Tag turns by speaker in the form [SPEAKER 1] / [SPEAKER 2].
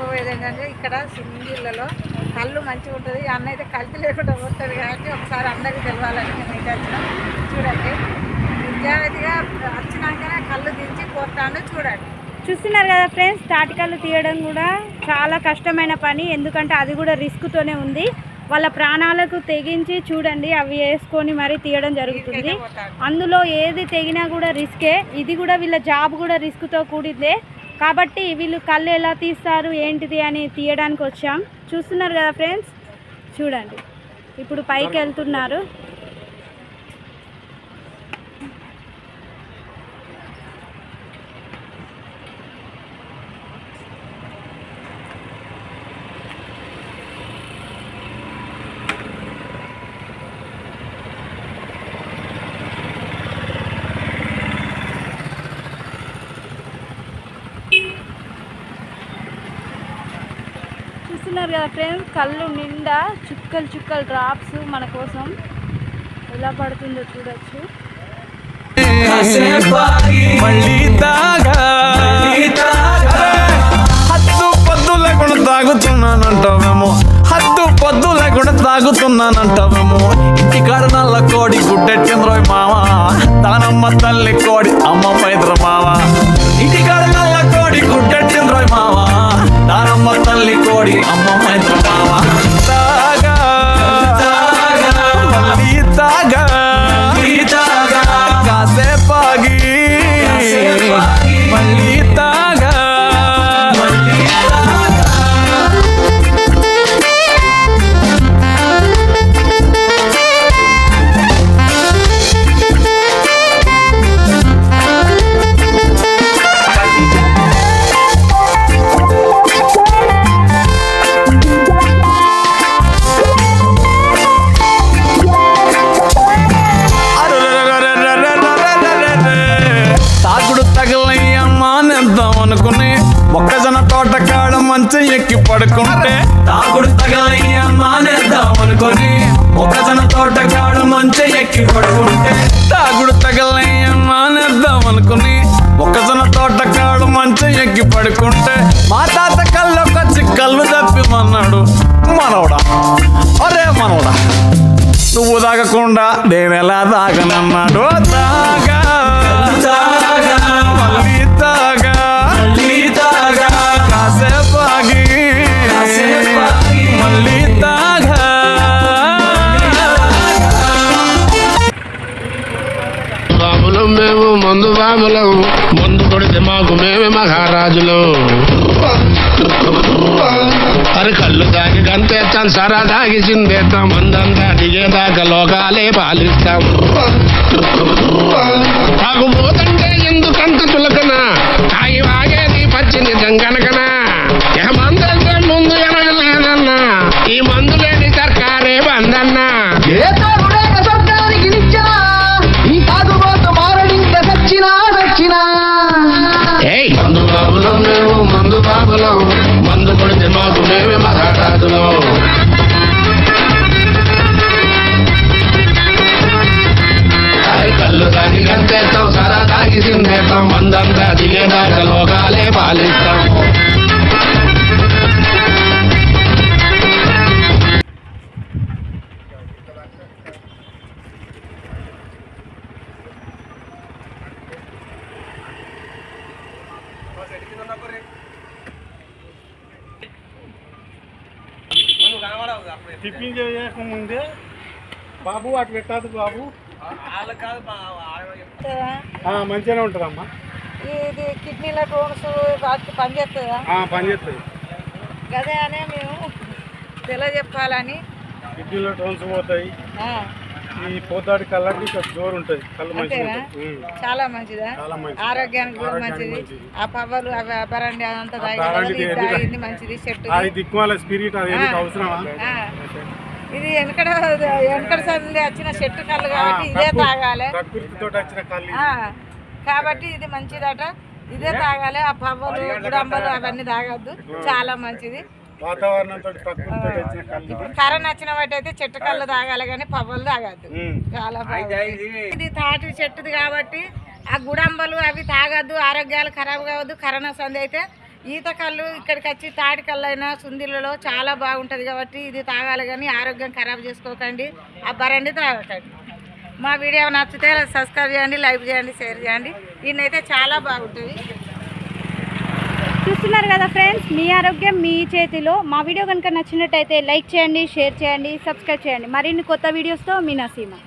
[SPEAKER 1] చెప్పబోయేది ఏంటంటే ఇక్కడ సింగిళ్ళలో కళ్ళు మంచిగా ఉంటుంది. అన్న అయితే కల్తీ లేకుండా పోతుంది కాబట్టి ఒకసారి అందరికీ తెలవాలని మేము అయితే వచ్చినాం. చూడండి, నిజాయితీగా వచ్చినాకనే కళ్ళు దించి పోతాను. చూడండి,
[SPEAKER 2] చూస్తున్నారు కదా ఫ్రెండ్స్, తాటి కళ్ళు తీయడం కూడా చాలా కష్టమైన పని. ఎందుకంటే అది కూడా రిస్క్తోనే ఉంది. వాళ్ళ ప్రాణాలకు తెగించి చూడండి అవి వేసుకొని మరీ తీయడం జరుగుతుంది. అందులో ఏది తెగినా కూడా రిస్కే. ఇది కూడా వీళ్ళ జాబ్ కూడా రిస్క్తో కూడిందే. కాబట్టి వీళ్ళు కళ్ళు ఎలా తీస్తారు ఏంటిది అని తీయడానికి వచ్చాం. చూస్తున్నారు కదా ఫ్రెండ్స్, చూడండి ఇప్పుడు పైకి వెళ్తున్నారు. చూస్తున్నారు కదా ఫ్రెండ్స్, కళ్ళు నిండా చుక్కలు చుక్కలు డ్రాప్స్ మన కోసం ఎలా పడుతుందో చూడొచ్చు.
[SPEAKER 3] హద్దు పొద్దు లేకుండా తాగుతున్నానంటావేమో, హద్దు పొద్దు లేకుండా తాగుతున్నానంటావేమో. ఇంటికాడ నల్ల కోడి గుడ్డెట్టింద్రోయ్ మామ, దానమ్మ తల్లి కోడి అమ్మ పైద్ర మామ. ఇంటికాడ నల్ల కోడి గుడ్డెట్టింద్రోయ్ మామ, దానమ్మ తల్లి కోడి అమ్మ పైద్ర మామ. తాగా మళ్ళీ తాగా కాసేపాగి మళ్ళీ తాగా. మొక్కజొన్న తోట కాడ మంచం ఎక్కి పడుకుంటే తాగుడు తగలయ్యా మానేద్దాం అనుకొని, మొక్కజొన్న తోట కాడ మంచం ఎక్కి పడుకుంటే తాగుడు తగలయ్యా మానేద్దాం అనుకుని, మొక్కజొన్న తోట కాడ మంచం ఎక్కి పడుకుంటే మా తాత కళ్ళొకొచ్చి కళ్ళు తప్పిమన్నాడు. మనవడా అరే మనవడా, నువ్వు తాగకుండా నేనెలా తాగనన్నాడు. తాగా మళ్ళీ తాగా కాసేపాగి మళ్ళీ తాగా.
[SPEAKER 4] బాబులం మేము మందు బాబులం, మందు కొడితే మాకు మేమే మహారాజులు. అరే కళ్ళు తాగి గంతేస్తాం, సరా తాగి చిందేస్తాం, మందంతా దిగేదాకా లోకాలే పాలిస్తాం. తాగుపోతంటే ఎందుకంత చులకన, తాగి వాగేది పచ్చింది జంగనకనా. మందంటే ముందు ఎనగలేదన్నా, ఈ మందు లేని సర్కారే బందన్నా. మందు బాబులం మేము మందు బాబులం, మందు కొడితే మాకు మేమే మహారాజులం. కళ్ళు తాగి గంతేస్తాం, సరా తాగి సిందేస్తాం, మందంతా దిగేదాకా లోకాలే పాలిస్తాం.
[SPEAKER 5] టిఫిన్ చేయకముందే బాబు అటు పెట్టదు బాబు, మంచిగానే ఉంటుందమ్మా.
[SPEAKER 1] ఇది కిడ్నీల టోన్స్ వాటికి పనిచేస్తుందా?
[SPEAKER 5] పనిచేస్తుంది.
[SPEAKER 1] అదే అనే మేము తెలియజెప్పాలని.
[SPEAKER 5] కిడ్నీలో టోన్స్ పోతాయి, ఈ పోతాడు కళ్ళకి జోరు ఉంటుంది, కళ్ళు మంచిగా
[SPEAKER 1] చాలా మంచిదా, ఆరోగ్యానికి కూడా మంచిది. ఆ పవ్వలు అవి అపరండి అదంతా తాగింది మంచిది. చెట్టు
[SPEAKER 5] దిక్కుమాల స్పిరిట్ అది అవసరమా?
[SPEAKER 1] ఇది వెనకడ సంది వచ్చిన చెట్టు కళ్ళు కాబట్టి ఇదే తాగాలి. కాబట్టి ఇది మంచిదట, ఇదే తాగాలి. ఆ పవ్వలు గుడంబలు అవన్నీ తాగద్దు, చాలా మంచిది. కరెంట్ వచ్చిన వాటి అయితే చెట్టు కళ్ళు తాగాలి కానీ పవ్వలు తాగద్దు. చాలా ఇది తాటి చెట్టుది కాబట్టి ఆ గుడంబలు అవి తాగద్దు, ఆరోగ్యాలు ఖరాబ్ కావద్దు. కరోనా సంది అయితే ఈత కళ్ళు ఇక్కడికి వచ్చి తాటి కళ్ళు అయినా సుందిళ్ళలో చాలా బాగుంటుంది కాబట్టి ఇది తాగాలి, కానీ ఆరోగ్యం ఖరాబ్ చేసుకోకండి, అబ్బారండి తాగకండి. మా వీడియో నచ్చితే సబ్స్క్రైబ్ చేయండి, లైక్ చేయండి, షేర్ చేయండి. ఈయనైతే చాలా బాగుంటుంది.
[SPEAKER 2] చూస్తున్నారు కదా ఫ్రెండ్స్, మీ ఆరోగ్యం మీ చేతిలో. మా వీడియో కనుక నచ్చినట్టయితే లైక్ చేయండి, షేర్ చేయండి, సబ్స్క్రైబ్ చేయండి. మరిన్ని కొత్త వీడియోస్తో మీ నసీమా.